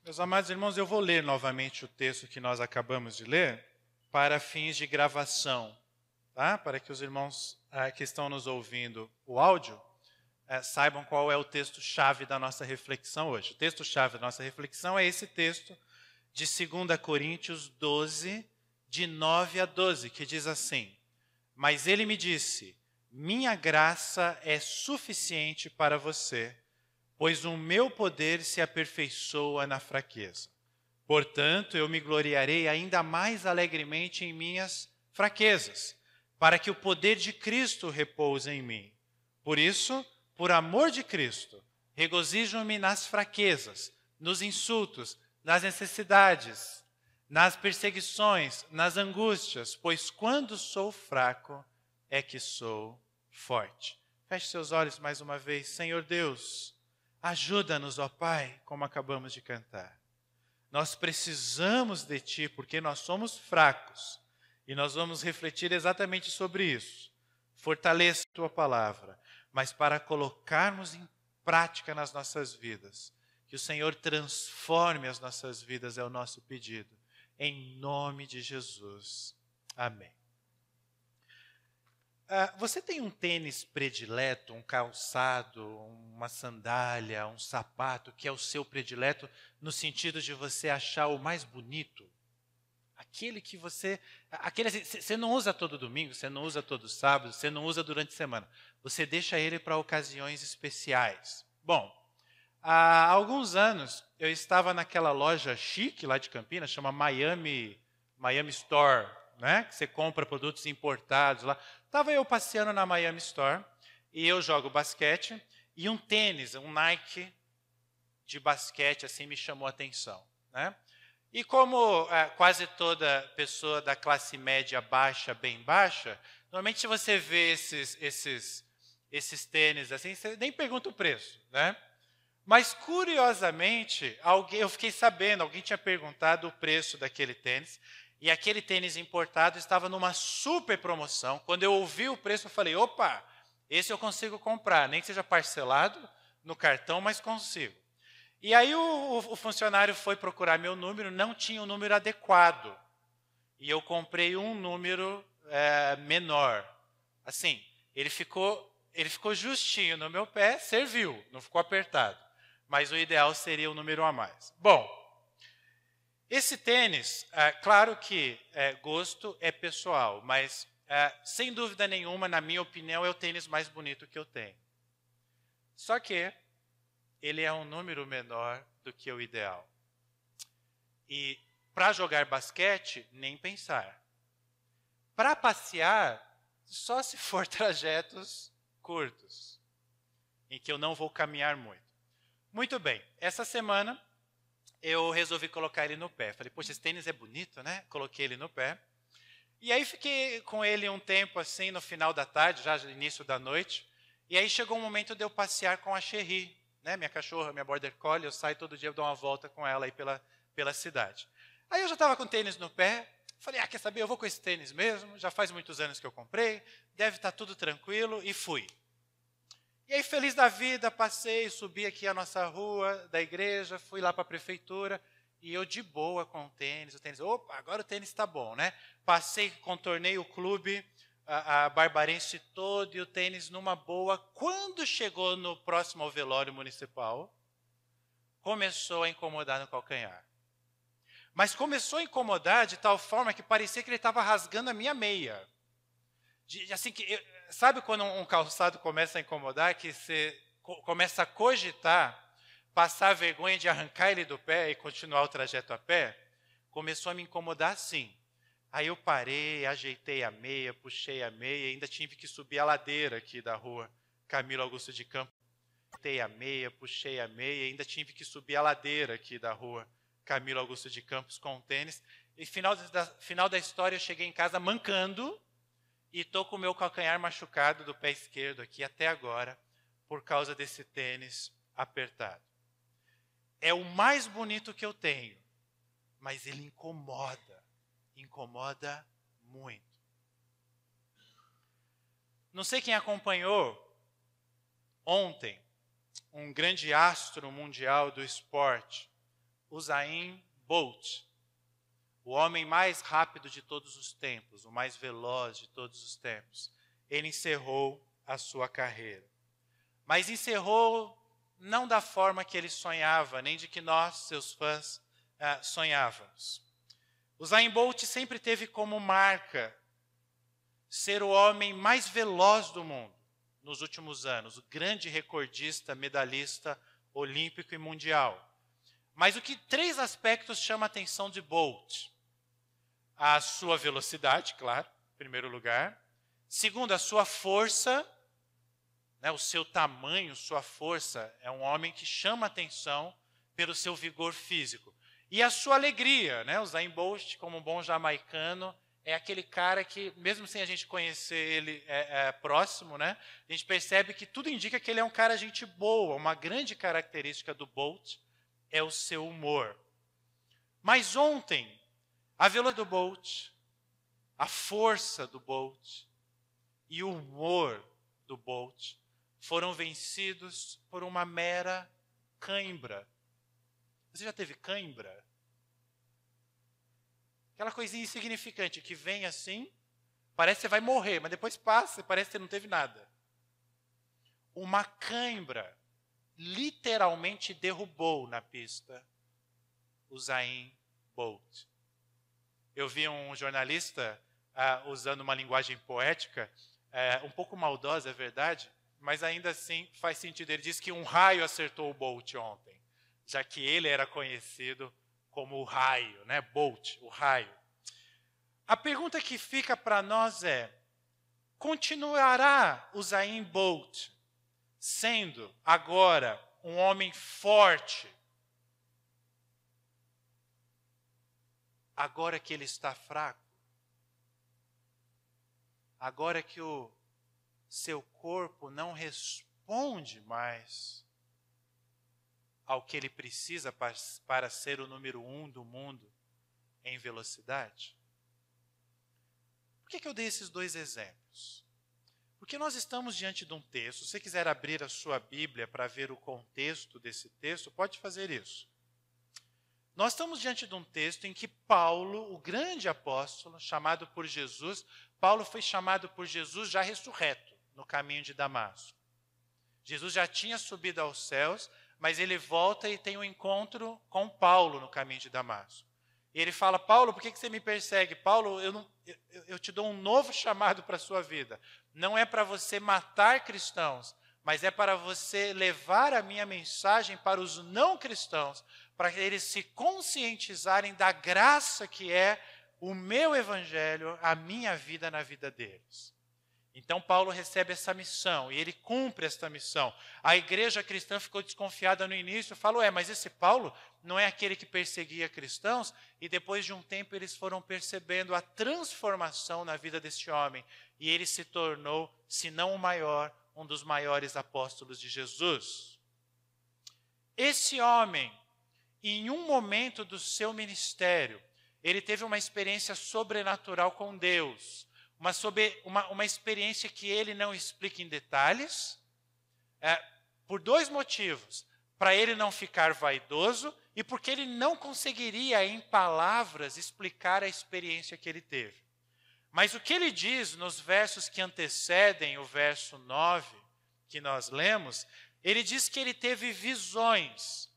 Meus amados irmãos, eu vou ler novamente o texto que nós acabamos de ler para fins de gravação, tá? Para que os irmãos que estão nos ouvindo o áudio saibam qual é o texto-chave da nossa reflexão hoje. O texto-chave da nossa reflexão é esse texto de 2 Coríntios 12, de 9 a 12, que diz assim: Mas ele me disse, minha graça é suficiente para você, pois o meu poder se aperfeiçoa na fraqueza. Portanto, eu me gloriarei ainda mais alegremente em minhas fraquezas, para que o poder de Cristo repouse em mim. Por isso, por amor de Cristo, regozijo-me nas fraquezas, nos insultos, nas necessidades, nas perseguições, nas angústias, pois quando sou fraco é que sou forte. Feche seus olhos mais uma vez. Senhor Deus, ajuda-nos, ó Pai, como acabamos de cantar. Nós precisamos de Ti, porque nós somos fracos. E nós vamos refletir exatamente sobre isso. Fortaleça a Tua palavra, mas para colocarmos em prática nas nossas vidas. Que o Senhor transforme as nossas vidas, é o nosso pedido. Em nome de Jesus. Amém. Você tem um tênis predileto, um calçado, uma sandália, um sapato que é o seu predileto no sentido de você achar o mais bonito? Aquele que você não usa todo domingo, você não usa todo sábado, você não usa durante a semana. Você deixa ele para ocasiões especiais. Bom, há alguns anos eu estava naquela loja chique lá de Campinas, chama Miami Store, né? Que você compra produtos importados lá. Estava eu passeando na Miami Store e eu jogo basquete e um tênis, um Nike de basquete assim me chamou a atenção, né? E como quase toda pessoa da classe média baixa, bem baixa, normalmente se você vê esses tênis assim, você nem pergunta o preço, né? Mas curiosamente, eu fiquei sabendo, alguém tinha perguntado o preço daquele tênis, e aquele tênis importado estava numa super promoção. Quando eu ouvi o preço, eu falei, opa, esse eu consigo comprar, nem que seja parcelado no cartão, mas consigo. E aí o funcionário foi procurar meu número, não tinha o número adequado. E eu comprei um número menor. Assim, ele ficou justinho no meu pé, serviu, não ficou apertado. Mas o ideal seria o número a mais. Bom, esse tênis, claro que gosto é pessoal, mas sem dúvida nenhuma, na minha opinião, é o tênis mais bonito que eu tenho. Só que ele é um número menor do que o ideal. E para jogar basquete, nem pensar. Para passear, só se for trajetos curtos, em que eu não vou caminhar muito. Muito bem, essa semana eu resolvi colocar ele no pé. Falei, poxa, esse tênis é bonito, né? Coloquei ele no pé. E aí fiquei com ele um tempo assim, no final da tarde, já no início da noite. E aí chegou um momento de eu passear com a Cherry, né? Minha cachorra, minha Border Collie, eu saio todo dia, eu dou uma volta com ela aí pela cidade. Aí eu já estava com o tênis no pé, falei, quer saber, eu vou com esse tênis mesmo, já faz muitos anos que eu comprei, deve estar tudo tranquilo, e fui. E aí, feliz da vida, passei, subi aqui a nossa rua da igreja, fui lá para a prefeitura, e eu de boa com o tênis, opa, agora o tênis está bom, né? Passei, contornei o clube, a Barbarense todo, e o tênis numa boa. Quando chegou no próximo ao velório municipal, começou a incomodar no calcanhar. Mas começou a incomodar de tal forma que parecia que ele estava rasgando a minha meia. Assim que sabe quando um calçado começa a incomodar, que você começa a cogitar, passar a vergonha de arrancar ele do pé e continuar o trajeto a pé? Começou a me incomodar assim. Aí eu parei, ajeitei a meia, puxei a meia, ainda tive que subir a ladeira aqui da rua Camilo Augusto de Campos. Ajeitei a meia, puxei a meia, ainda tive que subir a ladeira aqui da rua Camilo Augusto de Campos com o tênis. E final da história eu cheguei em casa mancando, e estou com o meu calcanhar machucado do pé esquerdo aqui até agora, por causa desse tênis apertado. É o mais bonito que eu tenho, mas ele incomoda muito. Não sei quem acompanhou ontem um grande astro mundial do esporte, Usain Bolt, o homem mais rápido de todos os tempos, o mais veloz de todos os tempos, ele encerrou a sua carreira. Mas encerrou não da forma que ele sonhava, nem de que nós, seus fãs, sonhávamos. Usain Bolt sempre teve como marca ser o homem mais veloz do mundo nos últimos anos, o grande recordista, medalhista olímpico e mundial. Mas o que 3 aspectos chamam a atenção de Bolt? A sua velocidade, claro, em primeiro lugar. Segundo, a sua força, né, o seu tamanho, sua força. É um homem que chama a atenção pelo seu vigor físico. E a sua alegria, né? O Usain Bolt, como um bom jamaicano, é aquele cara que, mesmo sem a gente conhecer ele próximo, né, a gente percebe que tudo indica que ele é um cara gente boa. Uma grande característica do Bolt é o seu humor. Mas ontem, a velocidade do Bolt, a força do Bolt e o humor do Bolt foram vencidos por uma mera cãibra. Você já teve cãibra? Aquela coisinha insignificante que vem assim, parece que você vai morrer, mas depois passa e parece que você não teve nada. Uma cãibra literalmente derrubou na pista Usain Bolt. Eu vi um jornalista usando uma linguagem poética, um pouco maldosa, é verdade, mas ainda assim faz sentido. Ele disse que um raio acertou o Bolt ontem, já que ele era conhecido como o raio, né? Bolt, o raio. A pergunta que fica para nós é: continuará Usain Bolt sendo agora um homem forte, agora que ele está fraco? Agora que o seu corpo não responde mais ao que ele precisa para ser o número 1 do mundo em velocidade? Por que eu dei esses 2 exemplos? Porque nós estamos diante de um texto. Se você quiser abrir a sua Bíblia para ver o contexto desse texto, pode fazer isso. Nós estamos diante de um texto em que Paulo, o grande apóstolo, chamado por Jesus, Paulo foi chamado por Jesus já ressurreto, no caminho de Damasco. Jesus já tinha subido aos céus, mas ele volta e tem um encontro com Paulo no caminho de Damasco. E ele fala: Paulo, por que você me persegue? Paulo, eu te dou um novo chamado para a sua vida. Não é para você matar cristãos, mas é para você levar a minha mensagem para os não cristãos, para eles se conscientizarem da graça que é o meu evangelho, a minha vida na vida deles. Então Paulo recebe essa missão e ele cumpre esta missão. A igreja cristã ficou desconfiada no início, falou: mas esse Paulo não é aquele que perseguia cristãos? E depois de um tempo eles foram percebendo a transformação na vida desse homem. E ele se tornou, se não o maior, um dos maiores apóstolos de Jesus. Esse homem, em um momento do seu ministério, ele teve uma experiência sobrenatural com Deus. Uma experiência que ele não explica em detalhes, por 2 motivos: para ele não ficar vaidoso e porque ele não conseguiria, em palavras, explicar a experiência que ele teve. Mas o que ele diz nos versos que antecedem o verso 9, que nós lemos, ele diz que ele teve visões,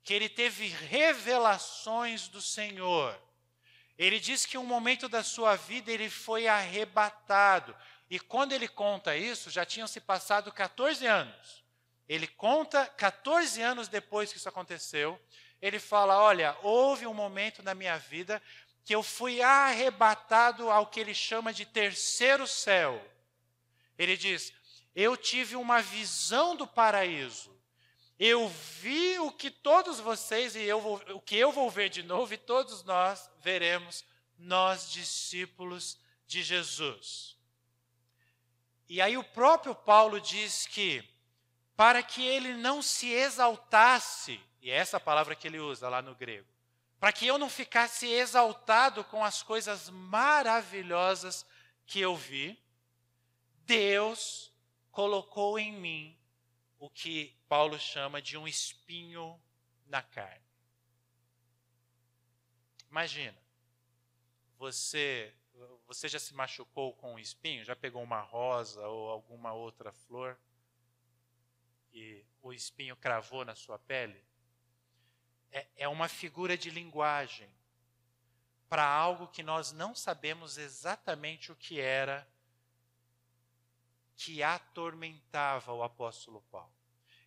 que ele teve revelações do Senhor. Ele diz que em um momento da sua vida ele foi arrebatado. E quando ele conta isso, já tinham se passado 14 anos. Ele conta 14 anos depois que isso aconteceu. Ele fala: olha, houve um momento na minha vida que eu fui arrebatado ao que ele chama de terceiro céu. Ele diz: eu tive uma visão do paraíso. Eu vi o que todos vocês o que eu vou ver de novo, e todos nós veremos, nós discípulos de Jesus. E aí o próprio Paulo diz que, para que ele não se exaltasse, e é essa palavra que ele usa lá no grego, para que eu não ficasse exaltado com as coisas maravilhosas que eu vi, Deus colocou em mim o que Paulo chama de um espinho na carne. Imagina, você já se machucou com um espinho? Já pegou uma rosa ou alguma outra flor e o espinho cravou na sua pele? É uma figura de linguagem para algo que nós não sabemos exatamente o que era, que atormentava o apóstolo Paulo.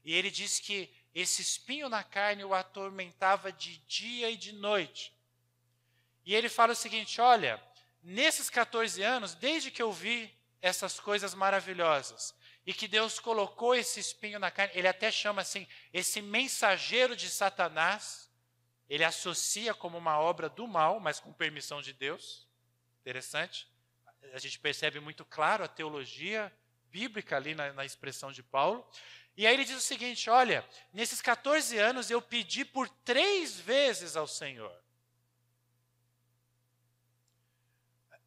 E ele diz que esse espinho na carne o atormentava de dia e de noite. E ele fala o seguinte: olha, nesses 14 anos, desde que eu vi essas coisas maravilhosas, e que Deus colocou esse espinho na carne, ele até chama assim, esse mensageiro de Satanás, ele associa como uma obra do mal, mas com permissão de Deus. Interessante. A gente percebe muito claro a teologia bíblica ali na expressão de Paulo. E aí ele diz o seguinte: olha, nesses 14 anos eu pedi por 3 vezes ao Senhor.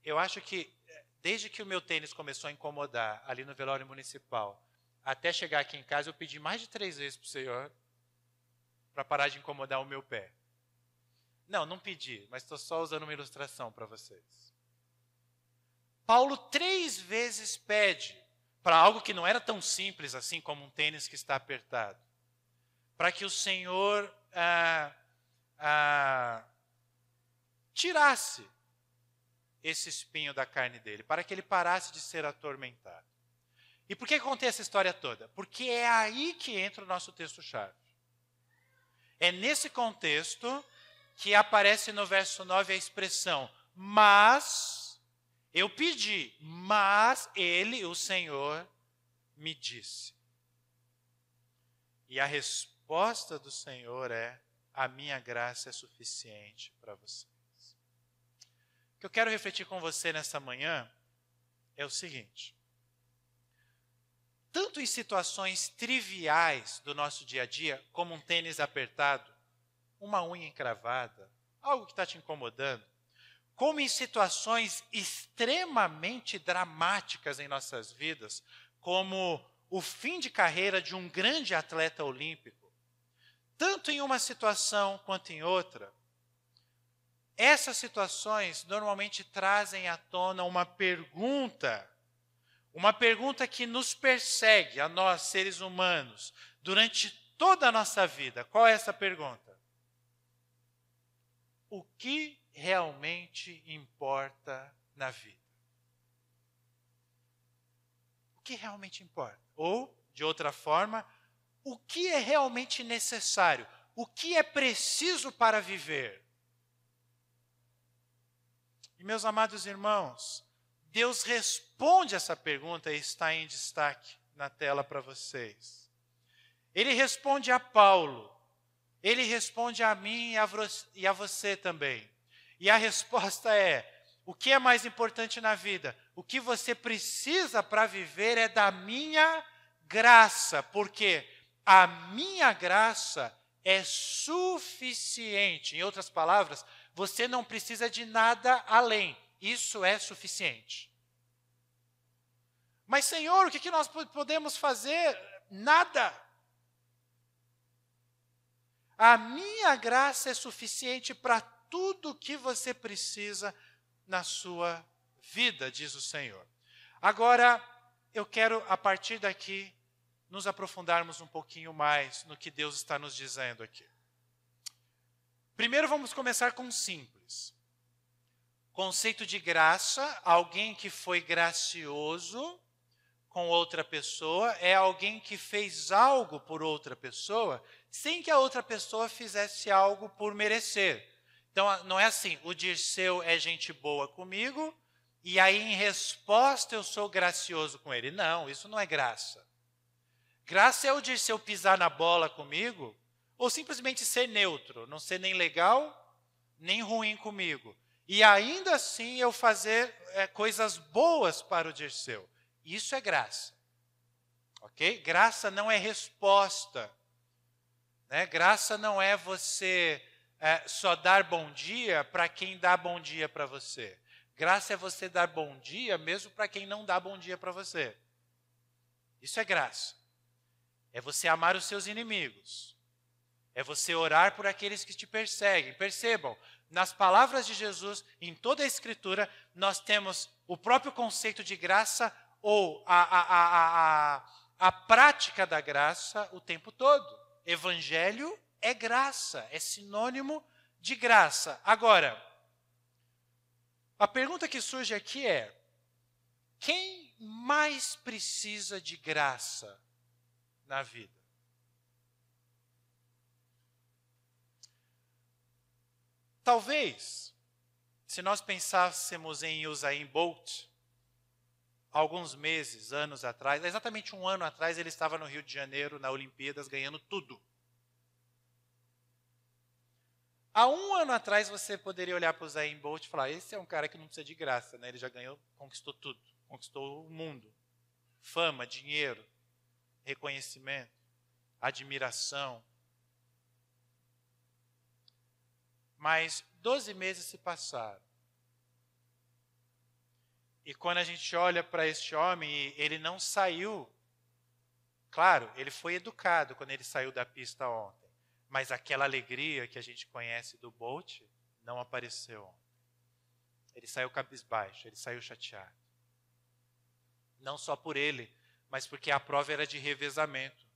Eu acho que, desde que o meu tênis começou a incomodar ali no velório municipal, até chegar aqui em casa, eu pedi mais de 3 vezes para o Senhor para parar de incomodar o meu pé. Não pedi, mas estou só usando uma ilustração para vocês. Paulo 3 vezes pede para algo que não era tão simples assim como um tênis que está apertado, para que o Senhor tirasse esse espinho da carne dele, para que ele parasse de ser atormentado. E por que contei essa história toda? Porque é aí que entra o nosso texto-chave. É nesse contexto que aparece no verso 9 a expressão, mas eu pedi, mas ele, o Senhor, me disse. E a resposta do Senhor é: a minha graça é suficiente para vocês. O que eu quero refletir com você nessa manhã é o seguinte: tanto em situações triviais do nosso dia a dia, como um tênis apertado, uma unha encravada, algo que está te incomodando, como em situações extremamente dramáticas em nossas vidas, como o fim de carreira de um grande atleta olímpico, tanto em uma situação quanto em outra, essas situações normalmente trazem à tona uma pergunta que nos persegue, a nós, seres humanos, durante toda a nossa vida. Qual é essa pergunta? O que realmente importa na vida? O que realmente importa? Ou, de outra forma, o que é realmente necessário? O que é preciso para viver? E, meus amados irmãos, Deus responde essa pergunta e está em destaque na tela para vocês. Ele responde a Paulo. Ele responde a mim e a você também. E a resposta é: o que é mais importante na vida? O que você precisa para viver é da minha graça, porque a minha graça é suficiente. Em outras palavras, você não precisa de nada além. Isso é suficiente. Mas, Senhor, o que nós podemos fazer? Nada. A minha graça é suficiente para tudo o que você precisa na sua vida, diz o Senhor. Agora, eu quero, a partir daqui, nos aprofundarmos um pouquinho mais no que Deus está nos dizendo aqui. Primeiro, vamos começar com um simples. Conceito de graça: alguém que foi gracioso com outra pessoa é alguém que fez algo por outra pessoa sem que a outra pessoa fizesse algo por merecer. Então, não é assim: o Dirceu é gente boa comigo e aí, em resposta, eu sou gracioso com ele. Não, isso não é graça. Graça é o Dirceu pisar na bola comigo ou simplesmente ser neutro, não ser nem legal, nem ruim comigo. E ainda assim eu fazer coisas boas para o Dirceu. Isso é graça. Ok? Graça não é resposta. Né? Graça não é você só dar bom dia para quem dá bom dia para você. Graça é você dar bom dia mesmo para quem não dá bom dia para você. Isso é graça. É você amar os seus inimigos. É você orar por aqueles que te perseguem. Percebam, nas palavras de Jesus, em toda a Escritura, nós temos o próprio conceito de graça ou a prática da graça o tempo todo. Evangelho é graça, é sinônimo de graça. Agora, a pergunta que surge aqui é: quem mais precisa de graça na vida? Talvez, se nós pensássemos em Usain Bolt, alguns meses, anos atrás, exatamente um ano atrás, ele estava no Rio de Janeiro, na Olimpíadas, ganhando tudo. Há um ano atrás, você poderia olhar para o Usain Bolt e falar: esse é um cara que não precisa de graça, né? Ele já ganhou, conquistou tudo, conquistou o mundo. Fama, dinheiro, reconhecimento, admiração. Mas 12 meses se passaram. E quando a gente olha para este homem, ele não saiu. Claro, ele foi educado quando ele saiu da pista ontem. Mas aquela alegria que a gente conhece do Bolt não apareceu ontem. Ele saiu cabisbaixo, ele saiu chateado. Não só por ele, mas porque a prova era de revezamento.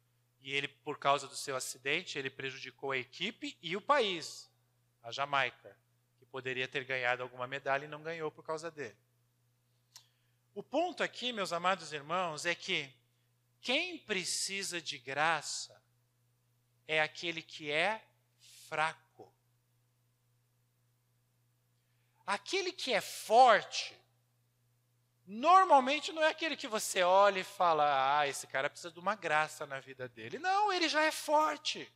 E ele, por causa do seu acidente, ele prejudicou a equipe e o país. A Jamaica, que poderia ter ganhado alguma medalha e não ganhou por causa dele. O ponto aqui, meus amados irmãos, é que quem precisa de graça é aquele que é fraco. Aquele que é forte, normalmente não é aquele que você olha e fala: esse cara precisa de uma graça na vida dele. Não, ele já é forte.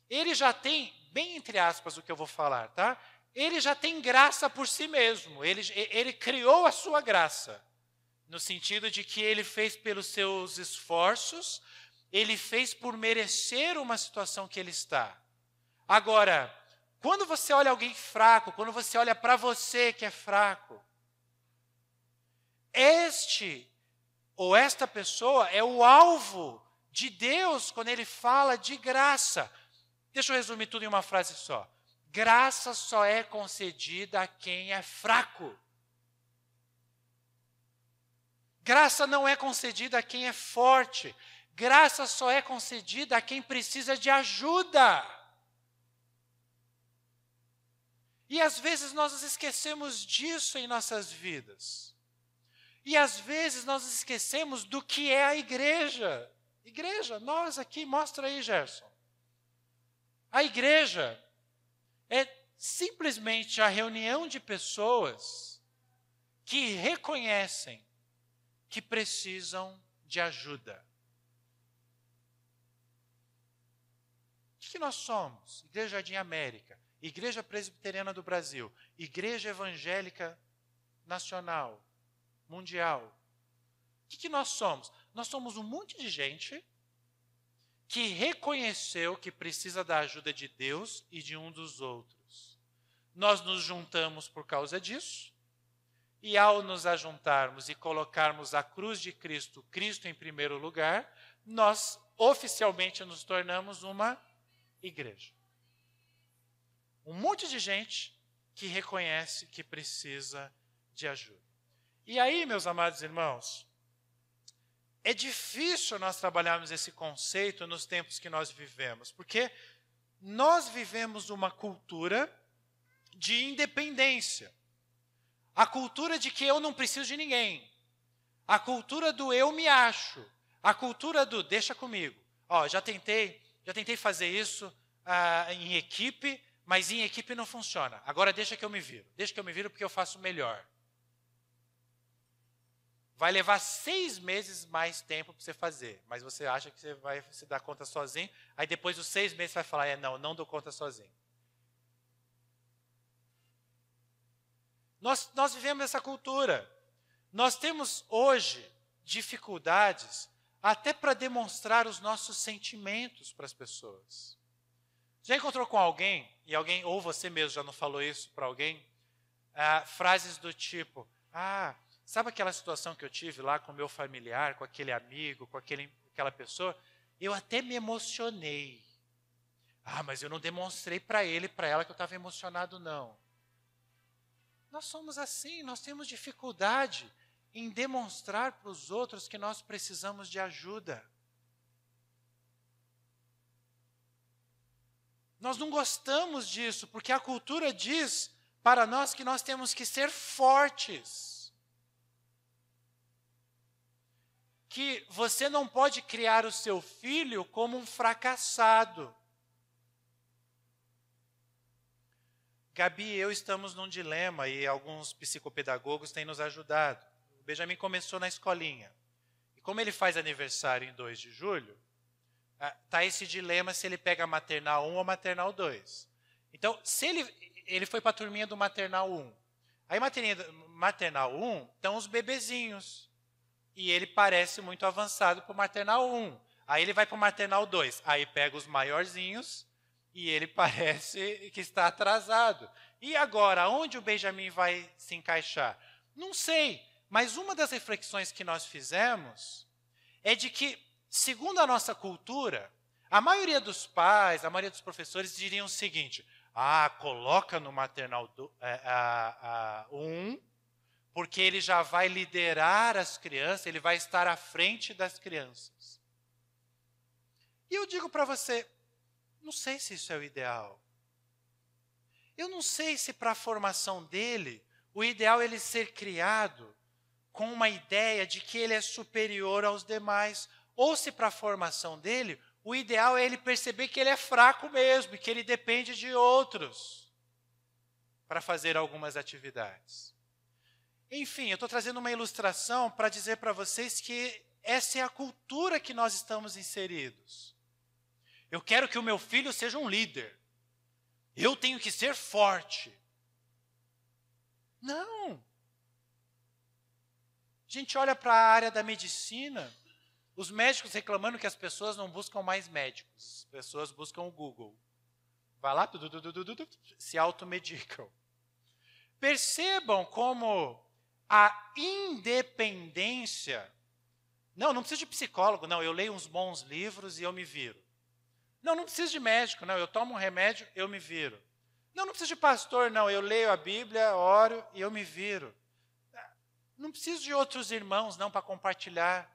Ele já tem, bem entre aspas o que eu vou falar, tá? Ele já tem graça por si mesmo. Ele criou a sua graça. No sentido de que ele fez pelos seus esforços, ele fez por merecer uma situação que ele está. Agora, quando você olha alguém fraco, quando você olha para você que é fraco, este ou esta pessoa é o alvo de Deus quando ele fala de graça. Deixa eu resumir tudo em uma frase só. Graça só é concedida a quem é fraco. Graça não é concedida a quem é forte. Graça só é concedida a quem precisa de ajuda. E às vezes nós nos esquecemos disso em nossas vidas. E às vezes nós nos esquecemos do que é a igreja. Igreja, nós aqui, mostra aí, Gerson. A igreja é simplesmente a reunião de pessoas que reconhecem que precisam de ajuda. O que nós somos? Igreja Jardim América, Igreja Presbiteriana do Brasil, Igreja Evangélica Nacional, Mundial. O que nós somos? Nós somos um monte de gente que reconheceu que precisa da ajuda de Deus e de um dos outros. Nós nos juntamos por causa disso, e ao nos ajuntarmos e colocarmos a cruz de Cristo, Cristo em primeiro lugar, nós oficialmente nos tornamos uma igreja. Um monte de gente que reconhece que precisa de ajuda. E aí, meus amados irmãos, é difícil nós trabalharmos esse conceito nos tempos que nós vivemos, porque nós vivemos uma cultura de independência. A cultura de que eu não preciso de ninguém. A cultura do eu me acho. A cultura do deixa comigo. Já tentei fazer isso em equipe, mas em equipe não funciona. Agora deixa que eu me viro. Deixa que eu me viro porque eu faço melhor. Vai levar 6 meses mais tempo para você fazer, mas você acha que você vai se dar conta sozinho, aí depois dos 6 meses você vai falar: não dou conta sozinho. Nós vivemos essa cultura. Nós temos hoje dificuldades até para demonstrar os nossos sentimentos para as pessoas. Já encontrou com alguém, e alguém, ou você mesmo já não falou isso para alguém, frases do tipo: sabe aquela situação que eu tive lá com o meu familiar, com aquele amigo, com aquela pessoa? Eu até me emocionei. Ah, mas eu não demonstrei para ele e para ela que eu estava emocionado, não. Nós somos assim, nós temos dificuldade em demonstrar para os outros que nós precisamos de ajuda. Nós não gostamos disso, porque a cultura diz para nós que nós temos que ser fortes. Que você não pode criar o seu filho como um fracassado. Gabi e eu estamos num dilema e alguns psicopedagogos têm nos ajudado. O Benjamin começou na escolinha. E como ele faz aniversário em 2 de julho, está esse dilema se ele pega maternal 1 ou maternal 2. Então, se ele foi para a turminha do maternal 1. Aí, maternal 1, estão os bebezinhos. E ele parece muito avançado para o maternal 1. Aí ele vai para o maternal 2. Aí pega os maiorzinhos e ele parece que está atrasado. E agora, onde o Benjamin vai se encaixar? Não sei, mas uma das reflexões que nós fizemos é de que, segundo a nossa cultura, a maioria dos pais, a maioria dos professores diriam o seguinte: coloca no maternal 1, porque ele já vai liderar as crianças, ele vai estar à frente das crianças. E eu digo para você, não sei se isso é o ideal. Eu não sei se para a formação dele, o ideal é ele ser criado com uma ideia de que ele é superior aos demais, ou se para a formação dele, o ideal é ele perceber que ele é fraco mesmo, e que ele depende de outros para fazer algumas atividades. Enfim, eu estou trazendo uma ilustração para dizer para vocês que essa é a cultura que nós estamos inseridos. Eu quero que o meu filho seja um líder. Eu tenho que ser forte. Não. A gente olha para a área da medicina, os médicos reclamando que as pessoas não buscam mais médicos. As pessoas buscam o Google. Vai lá, se automedicam. Percebam como a independência... Não preciso de psicólogo, não, eu leio uns bons livros e eu me viro. Não preciso de médico, não, eu tomo um remédio, eu me viro. Não preciso de pastor, não, eu leio a Bíblia, oro e eu me viro. Não preciso de outros irmãos, não, para compartilhar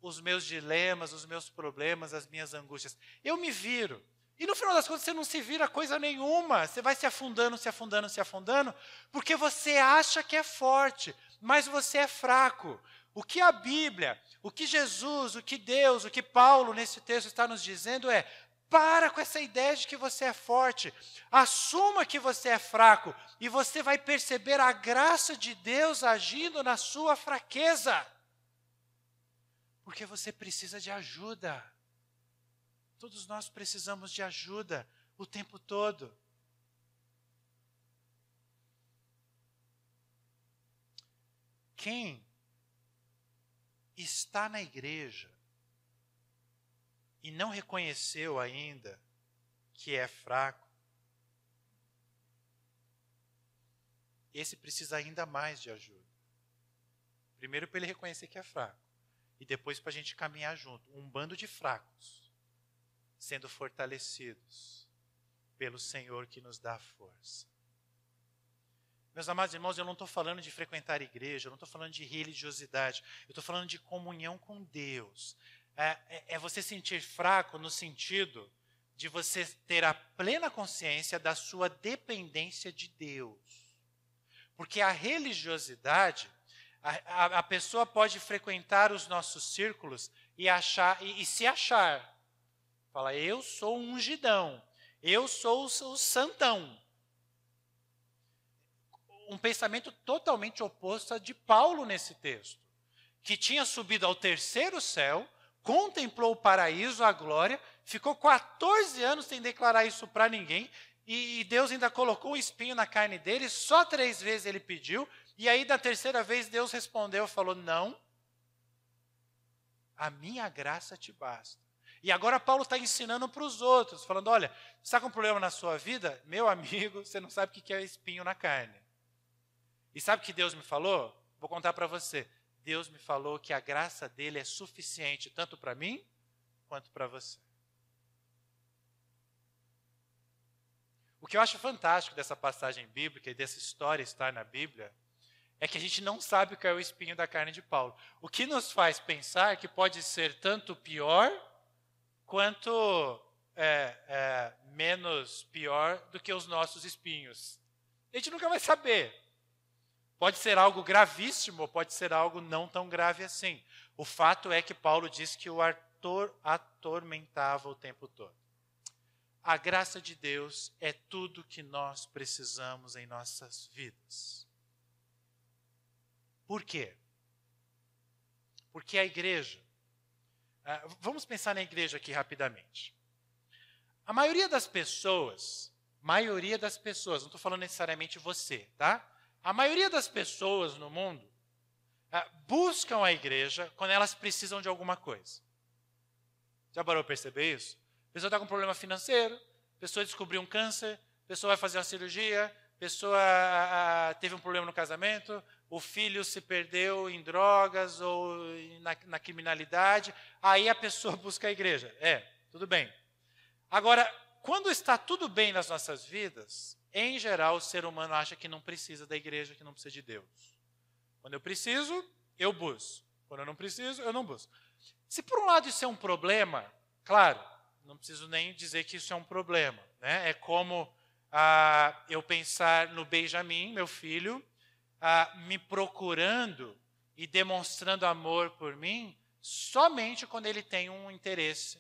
os meus dilemas, os meus problemas, as minhas angústias. Eu me viro. E no final das contas você não se vira coisa nenhuma. Você vai se afundando, se afundando, se afundando, porque você acha que é forte, mas você é fraco. O que a Bíblia, o que Jesus, o que Deus, o que Paulo nesse texto está nos dizendo é: para com essa ideia de que você é forte, assuma que você é fraco, e você vai perceber a graça de Deus agindo na sua fraqueza. Porque você precisa de ajuda. Todos nós precisamos de ajuda o tempo todo. Quem está na igreja e não reconheceu ainda que é fraco, esse precisa ainda mais de ajuda. Primeiro para ele reconhecer que é fraco, e depois para a gente caminhar junto. Um bando de fracos, sendo fortalecidos pelo Senhor que nos dá força. Meus amados irmãos, eu não estou falando de frequentar igreja, eu não estou falando de religiosidade, eu estou falando de comunhão com Deus. É você sentir fraco no sentido de você ter a plena consciência da sua dependência de Deus. Porque a religiosidade, a pessoa pode frequentar os nossos círculos e se achar. Fala, eu sou um ungidão, eu sou o santão. Um pensamento totalmente oposto a de Paulo nesse texto, que tinha subido ao 3º céu, contemplou o paraíso, a glória, ficou 14 anos sem declarar isso para ninguém, e Deus ainda colocou um espinho na carne dele, só 3 vezes ele pediu, e aí da 3ª vez Deus respondeu, falou, não, a minha graça te basta. E agora Paulo está ensinando para os outros, falando, olha, você está com um problema na sua vida? Meu amigo, você não sabe o que é espinho na carne. E sabe o que Deus me falou? Vou contar para você. Deus me falou que a graça dele é suficiente tanto para mim, quanto para você. O que eu acho fantástico dessa passagem bíblica e dessa história estar na Bíblia é que a gente não sabe o que é o espinho da carne de Paulo. O que nos faz pensar que pode ser tanto pior quanto menos pior do que os nossos espinhos. A gente nunca vai saber. Pode ser algo gravíssimo, ou pode ser algo não tão grave assim. O fato é que Paulo diz que o atormentava o tempo todo. A graça de Deus é tudo que nós precisamos em nossas vidas. Por quê? Porque a igreja... vamos pensar na igreja aqui rapidamente. A maioria das pessoas, não estou falando necessariamente você, tá? A maioria das pessoas no mundo buscam a igreja quando elas precisam de alguma coisa. Já parou para perceber isso? A pessoa está com um problema financeiro, a pessoa descobriu um câncer, a pessoa vai fazer uma cirurgia, a pessoa teve um problema no casamento, o filho se perdeu em drogas ou na criminalidade, aí a pessoa busca a igreja. Tudo bem. Agora, quando está tudo bem nas nossas vidas, em geral o ser humano acha que não precisa da igreja, que não precisa de Deus. Quando eu preciso, eu busco. Quando eu não preciso, eu não busco. Se por um lado isso é um problema, claro, não preciso nem dizer que isso é um problema, né? É como eu pensar no Benjamin, meu filho, me procurando e demonstrando amor por mim somente quando ele tem um interesse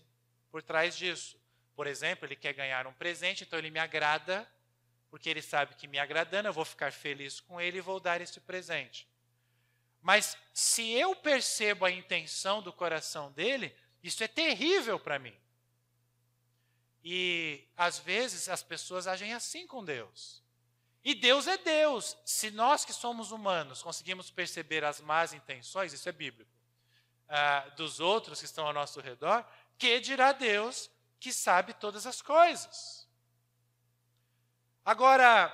por trás disso. Por exemplo, ele quer ganhar um presente, então ele me agrada, porque ele sabe que me agradando eu vou ficar feliz com ele e vou dar esse presente. Mas se eu percebo a intenção do coração dele, isso é terrível para mim. E às vezes as pessoas agem assim com Deus. E Deus é Deus. Se nós que somos humanos conseguimos perceber as más intenções, isso é bíblico, dos outros que estão ao nosso redor, que dirá Deus que sabe todas as coisas. Agora,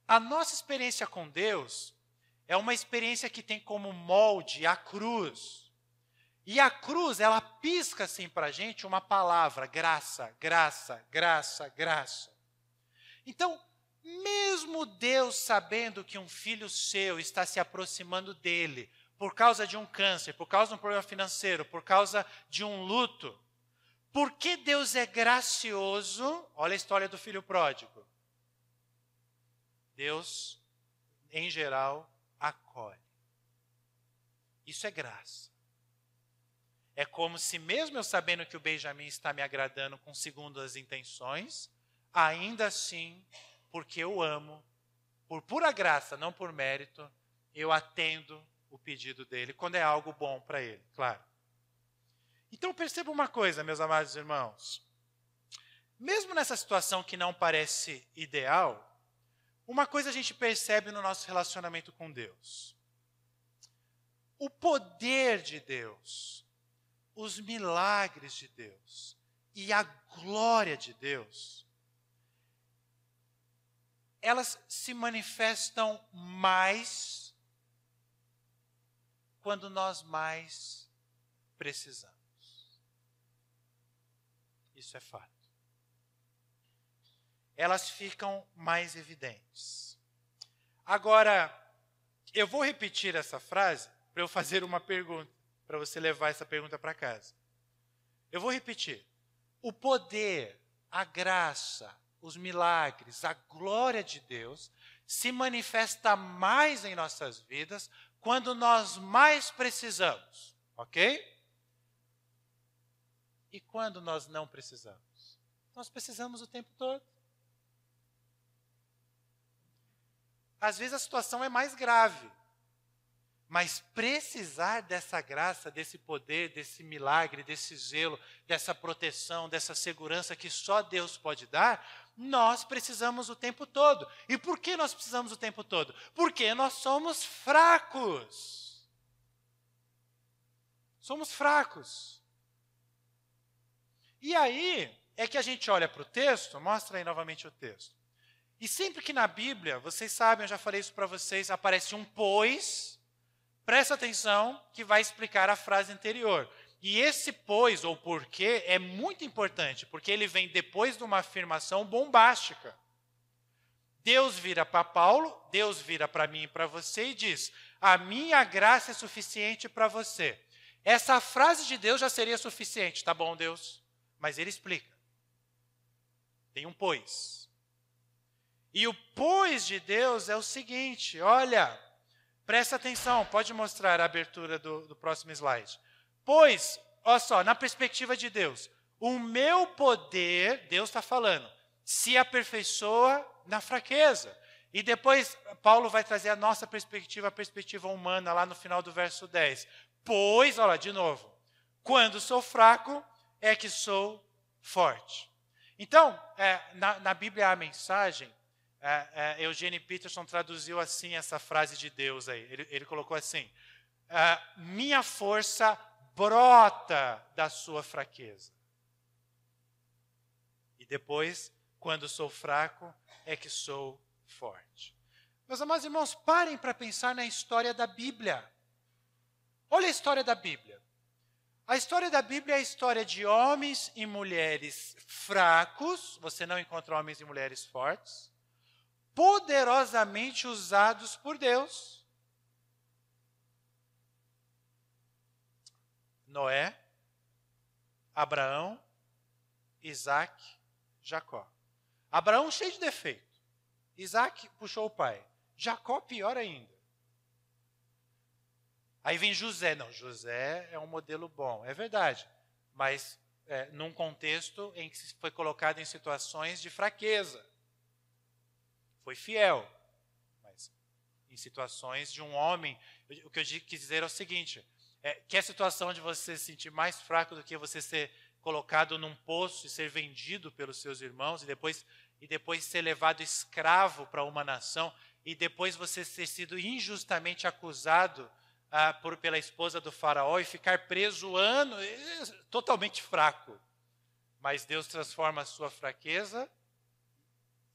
a nossa experiência com Deus é uma experiência que tem como molde a cruz. E a cruz, ela pisca assim para a gente uma palavra, graça, graça, graça, graça. Então, mesmo Deus sabendo que um filho seu está se aproximando dele por causa de um câncer, por causa de um problema financeiro, por causa de um luto, porque Deus é gracioso, olha a história do filho pródigo. Deus, em geral, acolhe. Isso é graça. É como se mesmo eu sabendo que o Benjamin está me agradando com segundas intenções, ainda assim, porque eu amo, por pura graça, não por mérito, eu atendo o pedido dele, quando é algo bom para ele, claro. Então perceba uma coisa, meus amados irmãos. Mesmo nessa situação que não parece ideal, uma coisa a gente percebe no nosso relacionamento com Deus. O poder de Deus, os milagres de Deus e a glória de Deus, elas se manifestam mais quando nós mais precisamos. Isso é fato. Elas ficam mais evidentes. Agora, eu vou repetir essa frase para eu fazer uma pergunta, para você levar essa pergunta para casa. Eu vou repetir. O poder, a graça, os milagres, a glória de Deus se manifesta mais em nossas vidas quando nós mais precisamos, ok? E quando nós não precisamos? Nós precisamos o tempo todo. Às vezes a situação é mais grave, mas precisar dessa graça, desse poder, desse milagre, desse zelo, dessa proteção, dessa segurança que só Deus pode dar, nós precisamos o tempo todo. E por que nós precisamos o tempo todo? Porque nós somos fracos. Somos fracos. E aí é que a gente olha para o texto, mostra aí novamente o texto. E sempre que na Bíblia, vocês sabem, eu já falei isso para vocês, aparece um pois, presta atenção que vai explicar a frase anterior. E esse pois ou porquê é muito importante, porque ele vem depois de uma afirmação bombástica. Deus vira para Paulo, Deus vira para mim e para você e diz: a minha graça é suficiente para você. Essa frase de Deus já seria suficiente, tá bom, Deus? Mas ele explica. Tem um pois. E o pois de Deus é o seguinte, olha, presta atenção, pode mostrar a abertura do próximo slide. Pois, olha só, na perspectiva de Deus, o meu poder, Deus está falando, se aperfeiçoa na fraqueza. E depois, Paulo vai trazer a nossa perspectiva, a perspectiva humana, lá no final do verso 10. Pois, olha lá, de novo, quando sou fraco, é que sou forte. Então, na Bíblia, a mensagem, Eugene Peterson traduziu assim essa frase de Deus aí. Ele colocou assim, minha força brota da sua fraqueza. E depois, quando sou fraco, é que sou forte. Meus amados irmãos, parem para pensar na história da Bíblia. Olha a história da Bíblia. A história da Bíblia é a história de homens e mulheres fracos, você não encontra homens e mulheres fortes, poderosamente usados por Deus. Noé, Abraão, Isaac, Jacó. Abraão cheio de defeito. Isaac puxou o pai. Jacó pior ainda. Aí vem José. Não, José é um modelo bom, é verdade. Mas num contexto em que foi colocado em situações de fraqueza. Foi fiel. Mas em situações de um homem... O que eu quis dizer é o seguinte. Que é a situação de você se sentir mais fraco do que você ser colocado num poço e ser vendido pelos seus irmãos e depois ser levado escravo para uma nação e depois você ter sido injustamente acusado pela esposa do faraó e ficar preso totalmente fraco. Mas Deus transforma a sua fraqueza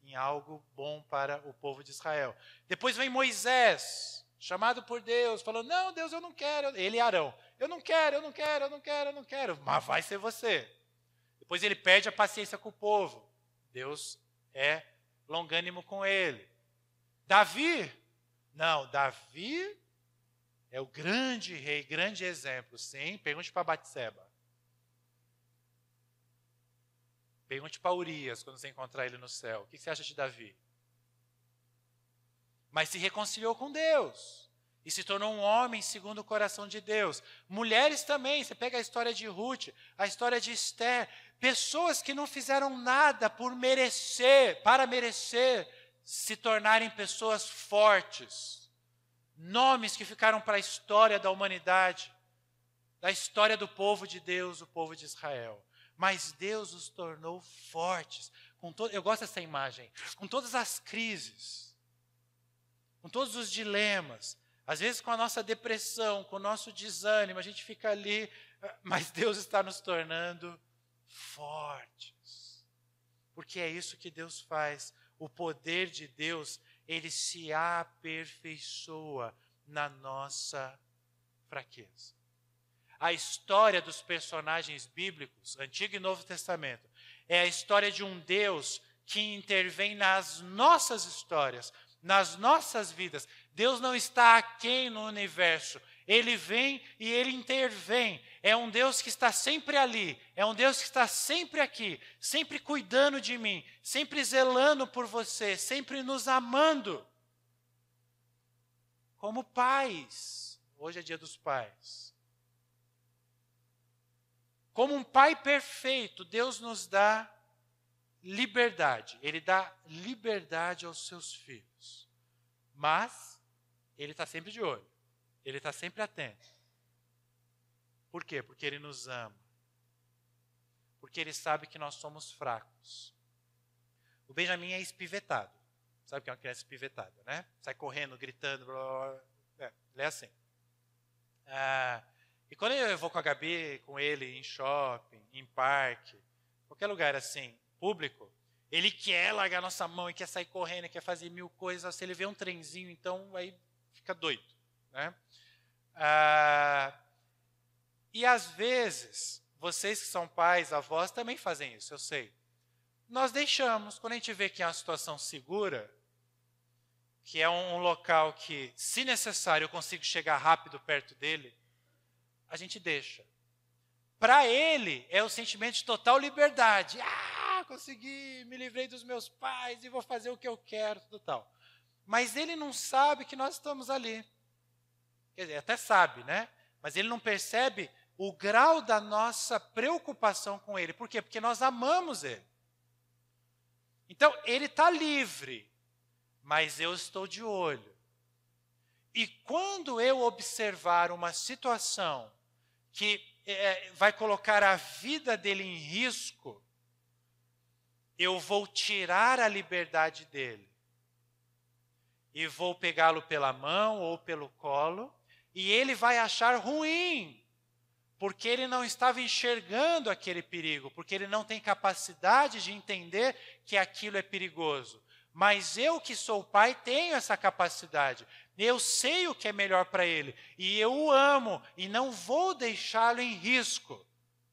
em algo bom para o povo de Israel. Depois vem Moisés, chamado por Deus, falando, não, Deus, eu não quero. Ele e Arão, eu não quero, mas vai ser você. Depois ele perde a paciência com o povo. Deus é longânimo com ele. Davi, não, Davi é o grande rei, grande exemplo, sim. Pergunte para Batseba. Pergunte para Urias, quando você encontrar ele no céu. O que você acha de Davi? Mas se reconciliou com Deus. E se tornou um homem segundo o coração de Deus. Mulheres também, você pega a história de Ruth, a história de Esther. Pessoas que não fizeram nada para merecer se tornarem pessoas fortes. Nomes que ficaram para a história da humanidade, da história do povo de Deus, o povo de Israel. Mas Deus os tornou fortes. Eu gosto dessa imagem. Com todas as crises, com todos os dilemas, às vezes com a nossa depressão, com o nosso desânimo, a gente fica ali, mas Deus está nos tornando fortes. Porque é isso que Deus faz. O poder de Deus, ele se aperfeiçoa na nossa fraqueza. A história dos personagens bíblicos, Antigo e Novo Testamento, é a história de um Deus que intervém nas nossas histórias, nas nossas vidas. Deus não está aquém no universo. Ele vem e ele intervém. É um Deus que está sempre ali. É um Deus que está sempre aqui, sempre cuidando de mim, sempre zelando por você, sempre nos amando. Como pais. Hoje é dia dos pais. Como um pai perfeito, Deus nos dá liberdade. Ele dá liberdade aos seus filhos. Mas ele está sempre de olho. Ele está sempre atento. Por quê? Porque ele nos ama. Porque ele sabe que nós somos fracos. O Benjamin é espivetado. Sabe o que é uma criança espivetada, né? Sai correndo, gritando, blá, blá, blá. Ele é assim. E quando eu vou com a Gabi, com ele em shopping, em parque, qualquer lugar assim, público, ele quer largar nossa mão e quer sair correndo, quer fazer mil coisas. Se ele vê um trenzinho, então aí fica doido, né? E às vezes, vocês que são pais, avós, também fazem isso, eu sei. Nós deixamos, quando a gente vê que é uma situação segura, que é um local que, se necessário, eu consigo chegar rápido perto dele, a gente deixa. Para ele, é o sentimento de total liberdade. Consegui, me livrei dos meus pais e vou fazer o que eu quero, tudo tal. Mas ele não sabe que nós estamos ali. Quer dizer, até sabe, né? Mas ele não percebe o grau da nossa preocupação com ele. Por quê? Porque nós amamos ele. Então, ele está livre, mas eu estou de olho. E quando eu observar uma situação que vai colocar a vida dele em risco, eu vou tirar a liberdade dele. E vou pegá-lo pela mão ou pelo colo, e ele vai achar ruim, porque ele não estava enxergando aquele perigo, porque ele não tem capacidade de entender que aquilo é perigoso. Mas eu, que sou pai, tenho essa capacidade. Eu sei o que é melhor para ele, e eu o amo, e não vou deixá-lo em risco.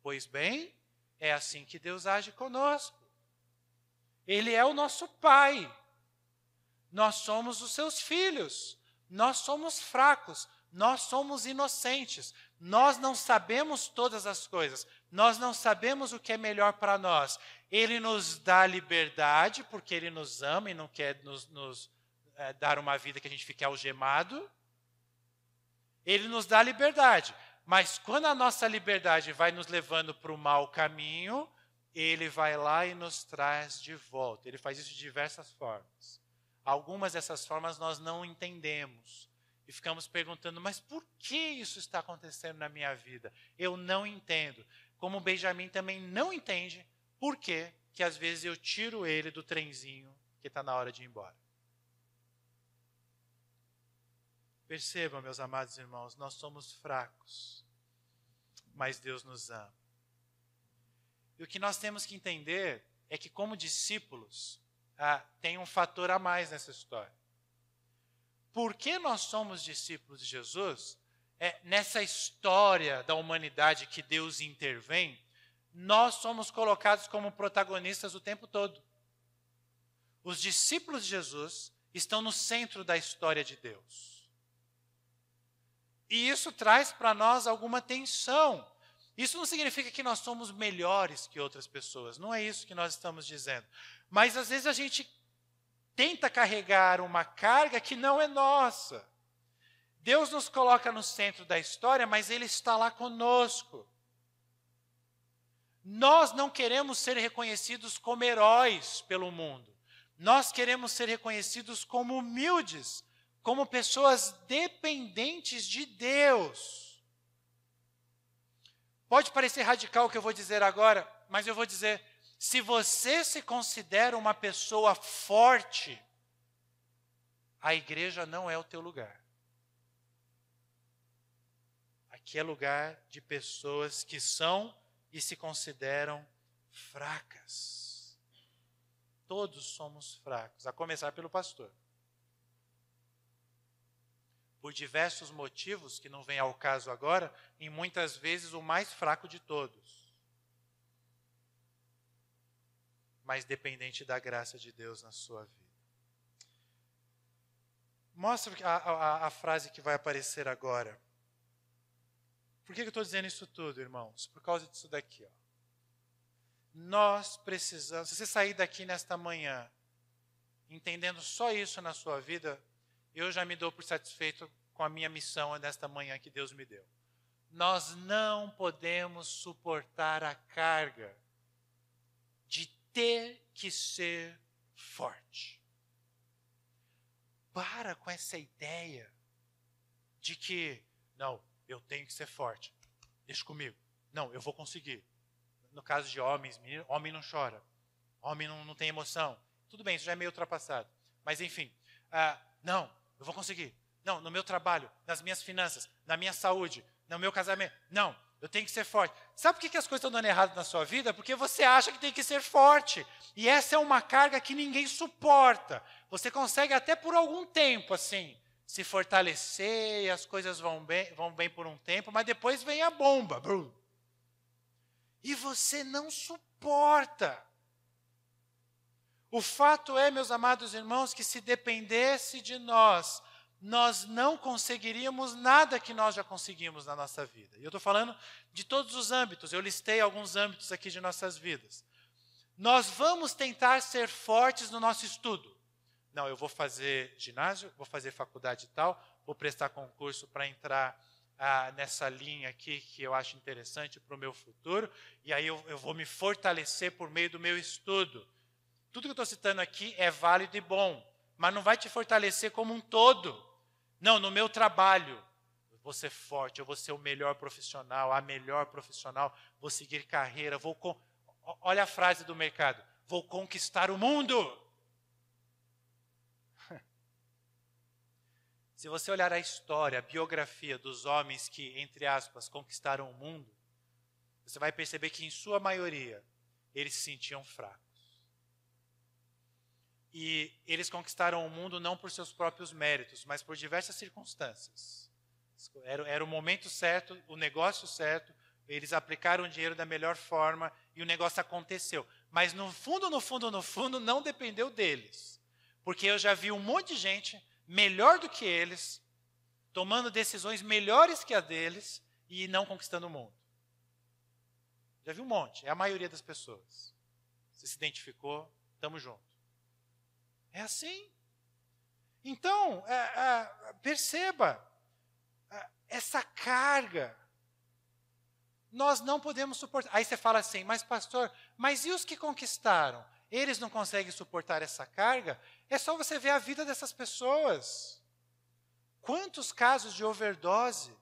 Pois bem, é assim que Deus age conosco. Ele é o nosso pai. Nós somos os seus filhos. Nós somos fracos. Nós somos inocentes. Nós não sabemos todas as coisas. Nós não sabemos o que é melhor para nós. Ele nos dá liberdade, porque Ele nos ama e não quer nos dar uma vida que a gente fique algemado. Ele nos dá liberdade. Mas quando a nossa liberdade vai nos levando para o mau caminho, Ele vai lá e nos traz de volta. Ele faz isso de diversas formas. Algumas dessas formas nós não entendemos. E ficamos perguntando, mas por que isso está acontecendo na minha vida? Eu não entendo. Como o Benjamin também não entende por que às vezes eu tiro ele do trenzinho que está na hora de ir embora. Percebam, meus amados irmãos, nós somos fracos, mas Deus nos ama. E o que nós temos que entender é que, como discípulos, tem um fator a mais nessa história. Por que nós somos discípulos de Jesus? Nessa história da humanidade que Deus intervém, nós somos colocados como protagonistas o tempo todo. Os discípulos de Jesus estão no centro da história de Deus. E isso traz para nós alguma tensão. Isso não significa que nós somos melhores que outras pessoas, não é isso que nós estamos dizendo. Mas às vezes a gente tenta carregar uma carga que não é nossa. Deus nos coloca no centro da história, mas Ele está lá conosco. Nós não queremos ser reconhecidos como heróis pelo mundo. Nós queremos ser reconhecidos como humildes, como pessoas dependentes de Deus. Pode parecer radical o que eu vou dizer agora, mas eu vou dizer, se você se considera uma pessoa forte, a igreja não é o teu lugar. Aqui é lugar de pessoas que são e se consideram fracas. Todos somos fracos, a começar pelo pastor. Por diversos motivos, que não vem ao caso agora, e muitas vezes o mais fraco de todos. Mas dependente da graça de Deus na sua vida. Mostra a frase que vai aparecer agora. Por que eu estou dizendo isso tudo, irmãos? Por causa disso daqui. Nós precisamos, se você sair daqui nesta manhã, entendendo só isso na sua vida, eu já me dou por satisfeito com a minha missão nesta manhã que Deus me deu. Nós não podemos suportar a carga de ter que ser forte. Para com essa ideia de que, não, eu tenho que ser forte. Deixa comigo. Não, eu vou conseguir. No caso de homens, meninos, homem não chora. Homem não tem emoção. Tudo bem, isso já é meio ultrapassado. Mas enfim, não, eu vou conseguir. Não, no meu trabalho, nas minhas finanças, na minha saúde, no meu casamento. Não, eu tenho que ser forte. Sabe por que as coisas estão dando errado na sua vida? Porque você acha que tem que ser forte. E essa é uma carga que ninguém suporta. Você consegue até por algum tempo, assim, se fortalecer e as coisas vão bem por um tempo, mas depois vem a bomba. Brum. E você não suporta. O fato é, meus amados irmãos, que se dependesse de nós, nós não conseguiríamos nada que nós já conseguimos na nossa vida. E eu estou falando de todos os âmbitos, eu listei alguns âmbitos aqui de nossas vidas. Nós vamos tentar ser fortes no nosso estudo. Não, eu vou fazer ginásio, vou fazer faculdade e tal, vou prestar concurso para entrar nessa linha aqui que eu acho interessante para o meu futuro, e aí eu vou me fortalecer por meio do meu estudo. Tudo que eu estou citando aqui é válido e bom, mas não vai te fortalecer como um todo. Não, no meu trabalho, eu vou ser forte, eu vou ser o melhor profissional, a melhor profissional, vou seguir carreira, olha a frase do mercado, vou conquistar o mundo. Se você olhar a história, a biografia dos homens que, entre aspas, conquistaram o mundo, você vai perceber que, em sua maioria, eles se sentiam fracos. E eles conquistaram o mundo não por seus próprios méritos, mas por diversas circunstâncias. Era o momento certo, o negócio certo, eles aplicaram o dinheiro da melhor forma e o negócio aconteceu. Mas no fundo, não dependeu deles. Porque eu já vi um monte de gente melhor do que eles, tomando decisões melhores que a deles e não conquistando o mundo. Já vi um monte, é a maioria das pessoas. Você se identificou, estamos juntos. É assim. Então, perceba, essa carga, nós não podemos suportar. Aí você fala assim, mas pastor, mas e os que conquistaram? Eles não conseguem suportar essa carga? É só você ver a vida dessas pessoas. Quantos casos de overdose,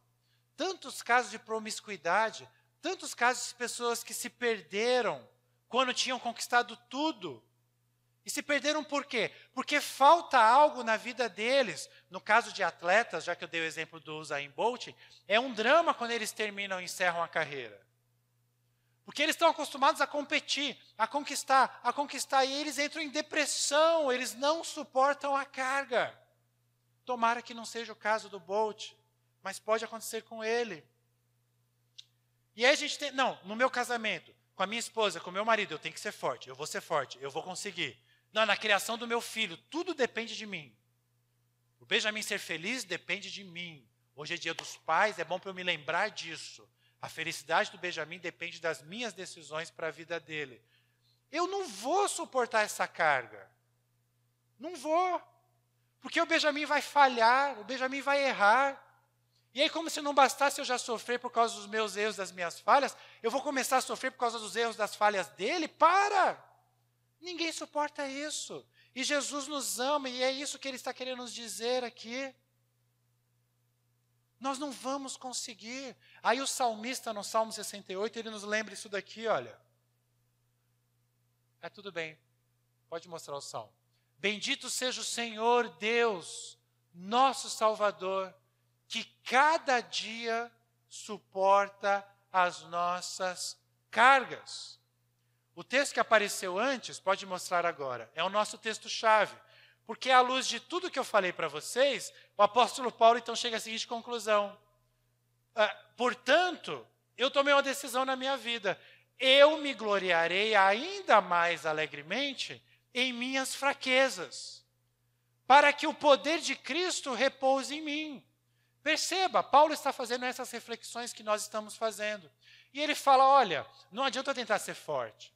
tantos casos de promiscuidade, tantos casos de pessoas que se perderam quando tinham conquistado tudo. E se perderam por quê? Porque falta algo na vida deles. No caso de atletas, já que eu dei o exemplo do Usain Bolt, é um drama quando eles terminam e encerram a carreira. Porque eles estão acostumados a competir, a conquistar, e eles entram em depressão, eles não suportam a carga. Tomara que não seja o caso do Bolt, mas pode acontecer com ele. E aí a gente tem, não, no meu casamento, com a minha esposa, com o meu marido, eu tenho que ser forte, eu vou ser forte, eu vou conseguir. Não, na criação do meu filho, tudo depende de mim. O Benjamin ser feliz depende de mim. Hoje é dia dos pais, é bom para eu me lembrar disso. A felicidade do Benjamin depende das minhas decisões para a vida dele. Eu não vou suportar essa carga. Não vou. Porque o Benjamin vai falhar, o Benjamin vai errar. E aí, como se não bastasse eu já sofrer por causa dos meus erros, das minhas falhas, eu vou começar a sofrer por causa dos erros, das falhas dele? Para! Ninguém suporta isso. E Jesus nos ama, e é isso que ele está querendo nos dizer aqui. Nós não vamos conseguir. Aí o salmista, no Salmo 68, ele nos lembra isso daqui, olha. Tudo bem, pode mostrar o Salmo. Bendito seja o Senhor Deus, nosso Salvador, que cada dia suporta as nossas cargas. O texto que apareceu antes, pode mostrar agora, é o nosso texto-chave. Porque à luz de tudo que eu falei para vocês, o apóstolo Paulo então chega à seguinte conclusão. Portanto, eu tomei uma decisão na minha vida. Eu me gloriarei ainda mais alegremente em minhas fraquezas, para que o poder de Cristo repouse em mim. Perceba, Paulo está fazendo essas reflexões que nós estamos fazendo. E ele fala, olha, não adianta eu tentar ser forte.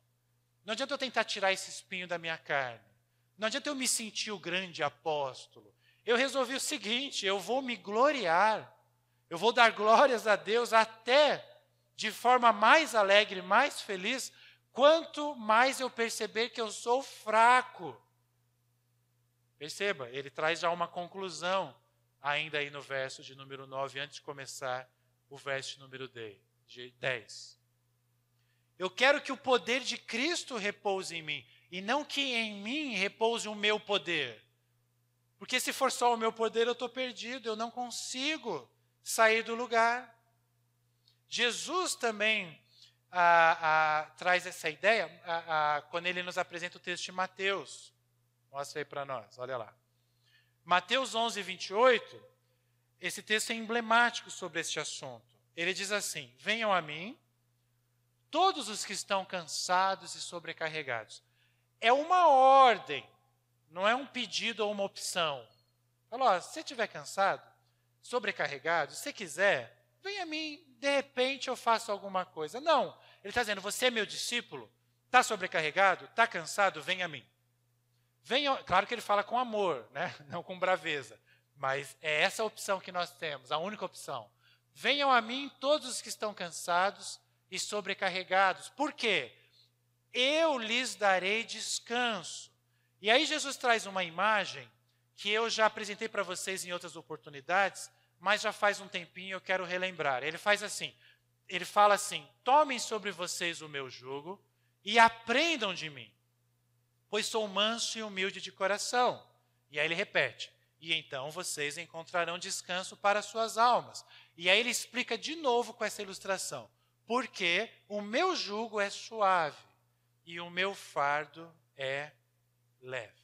Não adianta eu tentar tirar esse espinho da minha carne. Não adianta eu me sentir o grande apóstolo. Eu resolvi o seguinte, eu vou me gloriar. Eu vou dar glórias a Deus até de forma mais alegre, mais feliz, quanto mais eu perceber que eu sou fraco. Perceba, ele traz já uma conclusão, ainda aí no verso de número 9, antes de começar o verso de número 10. Eu quero que o poder de Cristo repouse em mim, e não que em mim repouse o meu poder. Porque se for só o meu poder, eu estou perdido, eu não consigo sair do lugar. Jesus também traz essa ideia quando ele nos apresenta o texto de Mateus. Mostra aí para nós, olha lá. Mateus 11, 28, esse texto é emblemático sobre este assunto. Ele diz assim, venham a mim, todos os que estão cansados e sobrecarregados. é uma ordem, não é um pedido ou uma opção. Falou, ó, se você estiver cansado, sobrecarregado, se você quiser, vem a mim, de repente eu faço alguma coisa. Não, ele está dizendo, você é meu discípulo, está sobrecarregado, está cansado, vem a mim. Venha, claro que ele fala com amor, né? Não com braveza, mas é essa a opção que nós temos, a única opção. Venham a mim todos os que estão cansados e sobrecarregados. Por quê? Eu lhes darei descanso. E aí Jesus traz uma imagem que eu já apresentei para vocês em outras oportunidades, mas já faz um tempinho eu quero relembrar. Ele fala assim, tomem sobre vocês o meu jugo e aprendam de mim, pois sou manso e humilde de coração. E aí ele repete, e então vocês encontrarão descanso para suas almas. E aí ele explica de novo com essa ilustração, porque o meu jugo é suave e o meu fardo é leve.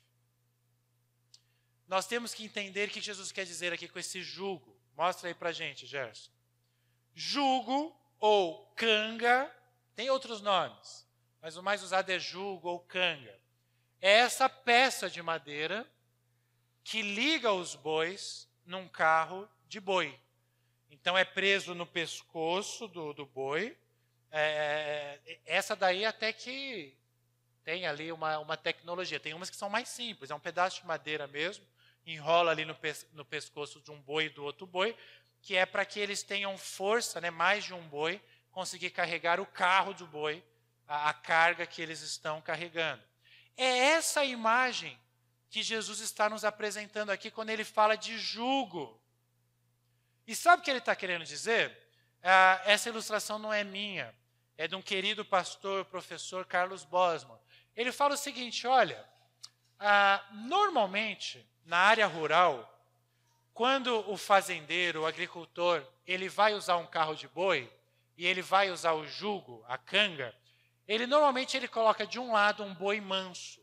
Nós temos que entender o que Jesus quer dizer aqui com esse jugo. Mostra aí pra gente, Gerson. Jugo ou canga, tem outros nomes, mas o mais usado é jugo ou canga. É essa peça de madeira que liga os bois num carro de boi. Então é preso no pescoço do boi. Essa daí até que tem ali uma tecnologia. Tem umas que são mais simples, é um pedaço de madeira mesmo, enrola ali no pescoço de um boi e do outro boi, que é para que eles tenham força, né, mais de um boi, conseguir carregar o carro do boi, a carga que eles estão carregando. É essa imagem que Jesus está nos apresentando aqui quando ele fala de jugo. E sabe o que ele está querendo dizer? Essa ilustração não é minha, é de um querido pastor, professor Carlos Bosman. Ele fala o seguinte, olha, normalmente, na área rural, quando o fazendeiro, o agricultor, ele vai usar um carro de boi, e ele vai usar o jugo, a canga, normalmente ele coloca de um lado um boi manso,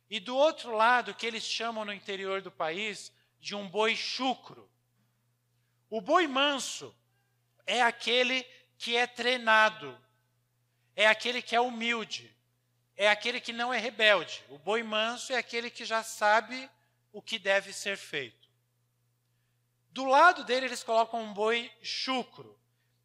e do outro lado, que eles chamam no interior do país, de um boi chucro. O boi manso é aquele que é treinado, é aquele que é humilde, é aquele que não é rebelde. O boi manso é aquele que já sabe o que deve ser feito. Do lado dele, eles colocam um boi chucro,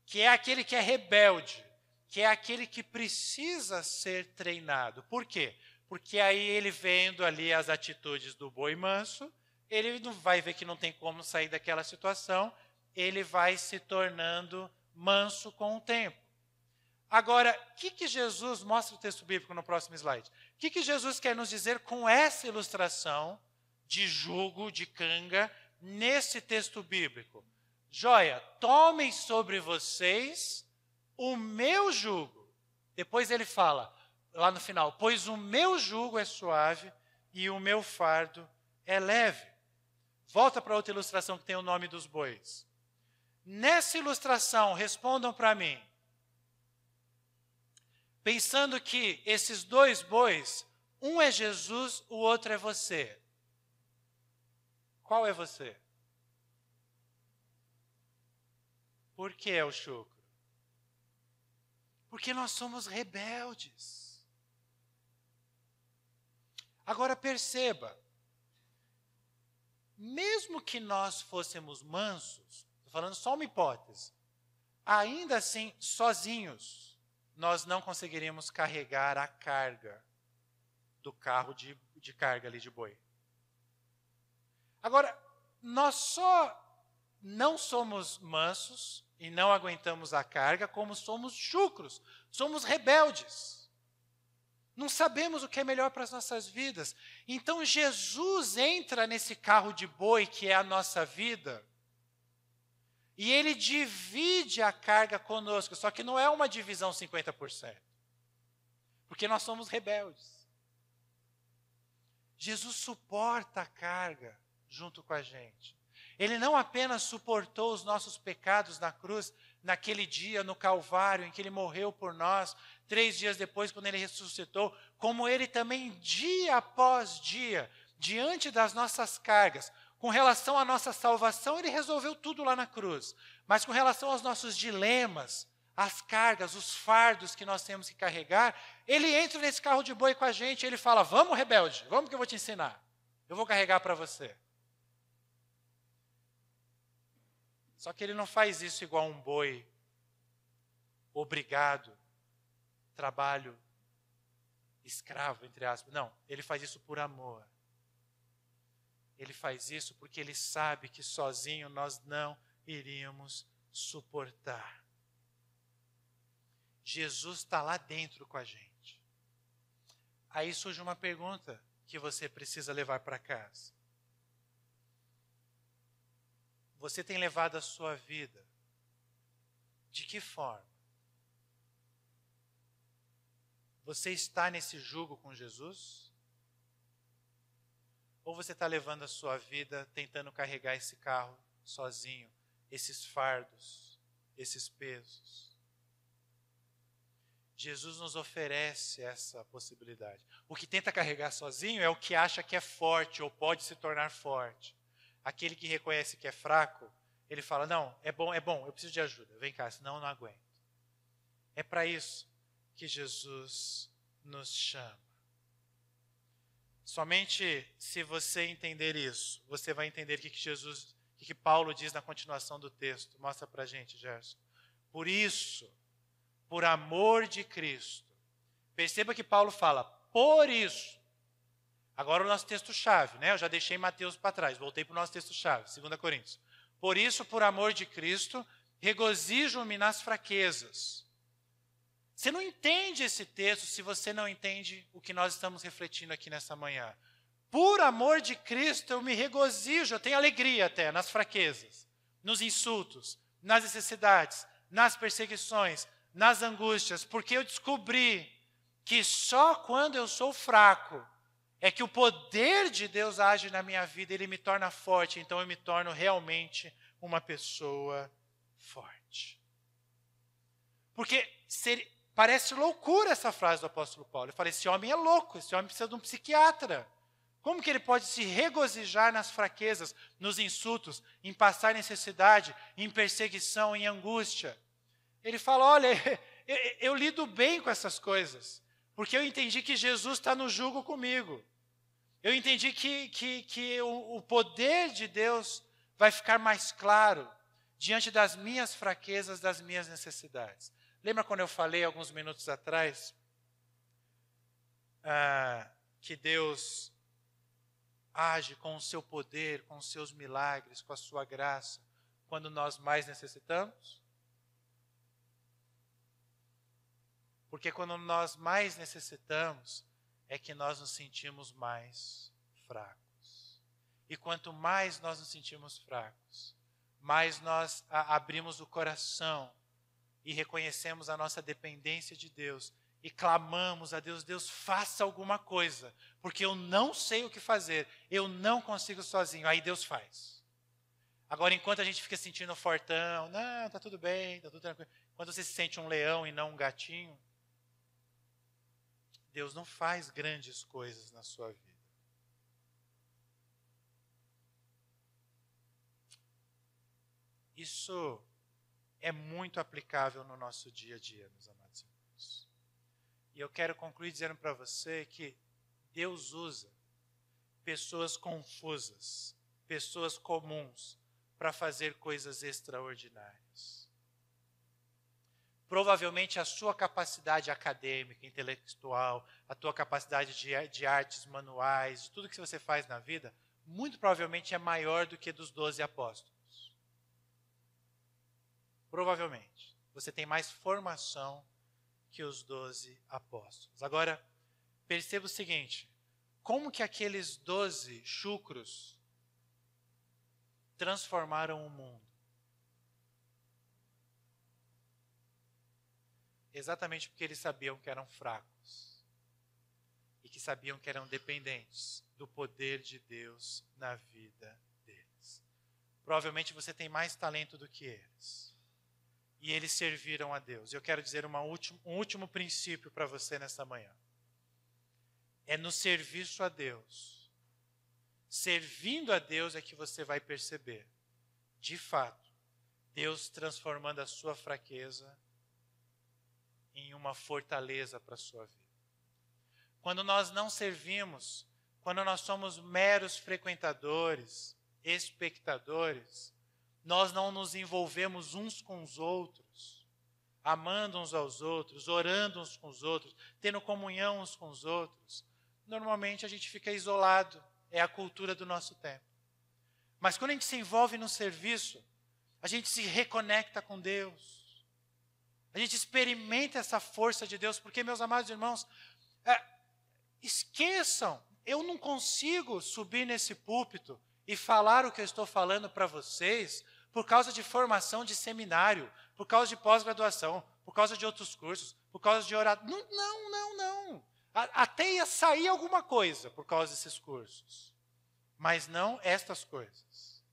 que é aquele que é rebelde, que é aquele que precisa ser treinado. Por quê? Porque aí ele vendo ali as atitudes do boi manso, ele não vai ver que não tem como sair daquela situação, ele vai se tornando manso com o tempo. Agora, o que Jesus, mostra o texto bíblico no próximo slide, o que Jesus quer nos dizer com essa ilustração de jugo, de canga, nesse texto bíblico? Joia, tomem sobre vocês o meu jugo. Depois ele fala, lá no final, pois o meu jugo é suave e o meu fardo é leve. Volta para outra ilustração que tem o nome dos bois. Nessa ilustração, respondam para mim, pensando que esses dois bois, um é Jesus, o outro é você. Qual é você? Por que é o chucro? Porque nós somos rebeldes. Agora perceba, mesmo que nós fôssemos mansos, estou falando só uma hipótese, ainda assim, sozinhos, nós não conseguiríamos carregar a carga do carro de carga ali de boi. Agora, nós só não somos mansos e não aguentamos a carga, como somos chucros, somos rebeldes. Não sabemos o que é melhor para as nossas vidas. Então Jesus entra nesse carro de boi que é a nossa vida, e ele divide a carga conosco, só que não é uma divisão 50%, porque nós somos rebeldes. Jesus suporta a carga junto com a gente. Ele não apenas suportou os nossos pecados na cruz, naquele dia, no Calvário, em que ele morreu por nós, 3 dias depois, quando ele ressuscitou, como ele também, dia após dia, diante das nossas cargas, com relação à nossa salvação, ele resolveu tudo lá na cruz. Mas com relação aos nossos dilemas, as cargas, os fardos que nós temos que carregar, ele entra nesse carro de boi com a gente, ele fala, vamos rebelde, vamos que eu vou te ensinar. Eu vou carregar para você. Só que ele não faz isso igual um boi, obrigado, trabalho escravo, entre aspas. Não, ele faz isso por amor. Ele faz isso porque ele sabe que sozinho nós não iríamos suportar. Jesus está lá dentro com a gente. Aí surge uma pergunta que você precisa levar para casa. Você tem levado a sua vida de que forma? Você está nesse jugo com Jesus? Ou você está levando a sua vida tentando carregar esse carro sozinho, esses fardos, esses pesos? Jesus nos oferece essa possibilidade. O que tenta carregar sozinho é o que acha que é forte ou pode se tornar forte. Aquele que reconhece que é fraco, ele fala, não, é bom, eu preciso de ajuda, vem cá, senão eu não aguento. É para isso que Jesus nos chama. Somente se você entender isso, você vai entender o que Paulo diz na continuação do texto. Mostra para a gente, Gerson. Por isso, por amor de Cristo. Perceba que Paulo fala, por isso. Agora o nosso texto-chave, né? Eu já deixei Mateus para trás, voltei para o nosso texto-chave, 2 Coríntios. Por isso, por amor de Cristo, regozijo-me nas fraquezas. Você não entende esse texto se você não entende o que nós estamos refletindo aqui nessa manhã. Por amor de Cristo, eu me regozijo, eu tenho alegria até nas fraquezas, nos insultos, nas necessidades, nas perseguições, nas angústias, porque eu descobri que só quando eu sou fraco é que o poder de Deus age na minha vida, ele me torna forte, então eu me torno realmente uma pessoa forte. Porque parece loucura essa frase do apóstolo Paulo. Eu falei, esse homem é louco, esse homem precisa de um psiquiatra. Como que ele pode se regozijar nas fraquezas, nos insultos, em passar necessidade, em perseguição, em angústia? Ele fala, olha, eu lido bem com essas coisas, porque eu entendi que Jesus está no jugo comigo. Eu entendi que o poder de Deus vai ficar mais claro diante das minhas fraquezas, das minhas necessidades. Lembra quando eu falei alguns minutos atrás que Deus age com o seu poder, com os seus milagres, com a sua graça, quando nós mais necessitamos? Porque quando nós mais necessitamos, é que nós nos sentimos mais fracos. E quanto mais nós nos sentimos fracos, mais nós abrimos o coração e reconhecemos a nossa dependência de Deus e clamamos a Deus, Deus, faça alguma coisa, porque eu não sei o que fazer, eu não consigo sozinho. Aí Deus faz. Agora, enquanto a gente fica sentindo fortão, não, está tudo bem, está tudo tranquilo. Quando você se sente um leão e não um gatinho, Deus não faz grandes coisas na sua vida. Isso é muito aplicável no nosso dia a dia, meus amados irmãos. E eu quero concluir dizendo para você que Deus usa pessoas confusas, pessoas comuns, para fazer coisas extraordinárias. Provavelmente a sua capacidade acadêmica, intelectual, a tua capacidade de artes manuais, de tudo que você faz na vida, muito provavelmente é maior do que dos 12 apóstolos. Provavelmente. Você tem mais formação que os 12 apóstolos. Agora, perceba o seguinte, como que aqueles 12 chucros transformaram o mundo? Exatamente porque eles sabiam que eram fracos e que sabiam que eram dependentes do poder de Deus na vida deles. Provavelmente você tem mais talento do que eles. E eles serviram a Deus. Eu quero dizer um último princípio para você nesta manhã. É no serviço a Deus. Servindo a Deus é que você vai perceber, de fato, Deus transformando a sua fraqueza em uma fortaleza para a sua vida. Quando nós não servimos, quando nós somos meros frequentadores, espectadores, nós não nos envolvemos uns com os outros, amando uns aos outros, orando uns com os outros, tendo comunhão uns com os outros, normalmente a gente fica isolado, é a cultura do nosso tempo. Mas quando a gente se envolve no serviço, a gente se reconecta com Deus. A gente experimenta essa força de Deus, porque, meus amados irmãos, esqueçam, eu não consigo subir nesse púlpito e falar o que eu estou falando para vocês por causa de formação de seminário, por causa de pós-graduação, por causa de outros cursos, por causa de orar. Não. Até ia sair alguma coisa por causa desses cursos, mas não estas coisas.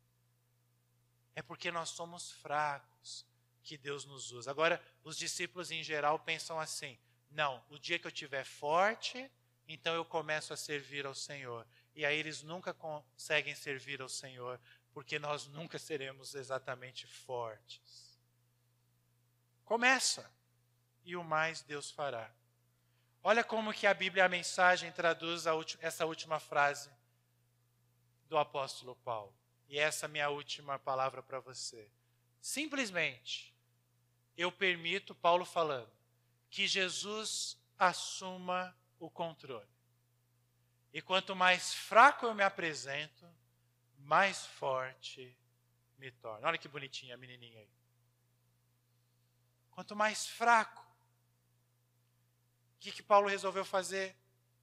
É porque nós somos fracos que Deus nos usa. Agora, os discípulos em geral pensam assim: não, o dia que eu estiver forte, então eu começo a servir ao Senhor. E aí eles nunca conseguem servir ao Senhor, porque nós nunca seremos exatamente fortes. Começa, e o mais Deus fará. Olha como que a Bíblia, a mensagem, traduz essa última frase do apóstolo Paulo. E essa é a minha última palavra para você. Simplesmente, eu permito, Paulo falando, que Jesus assuma o controle. E quanto mais fraco eu me apresento, mais forte me torno. Olha que bonitinha a menininha aí. Quanto mais fraco. O que Paulo resolveu fazer?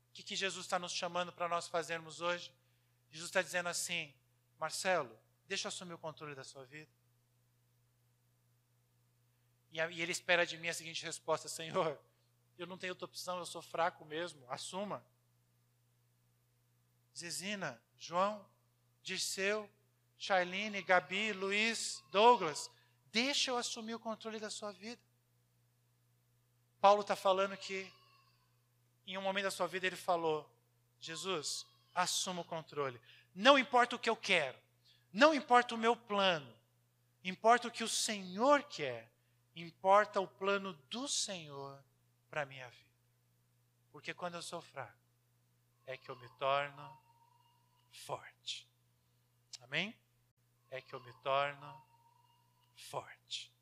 O que Jesus está nos chamando para nós fazermos hoje? Jesus está dizendo assim: Marcelo, deixa eu assumir o controle da sua vida. E ele espera de mim a seguinte resposta: Senhor, eu não tenho outra opção, eu sou fraco mesmo, assuma. Zezina, João, Dirceu, Charline, Gabi, Luiz, Douglas, deixa eu assumir o controle da sua vida. Paulo está falando que, em um momento da sua vida, ele falou: Jesus, assuma o controle. Não importa o que eu quero, não importa o meu plano, importa o que o Senhor quer, importa o plano do Senhor para a minha vida. Porque quando eu sou fraco, é que eu me torno forte. Amém? É que eu me torno forte.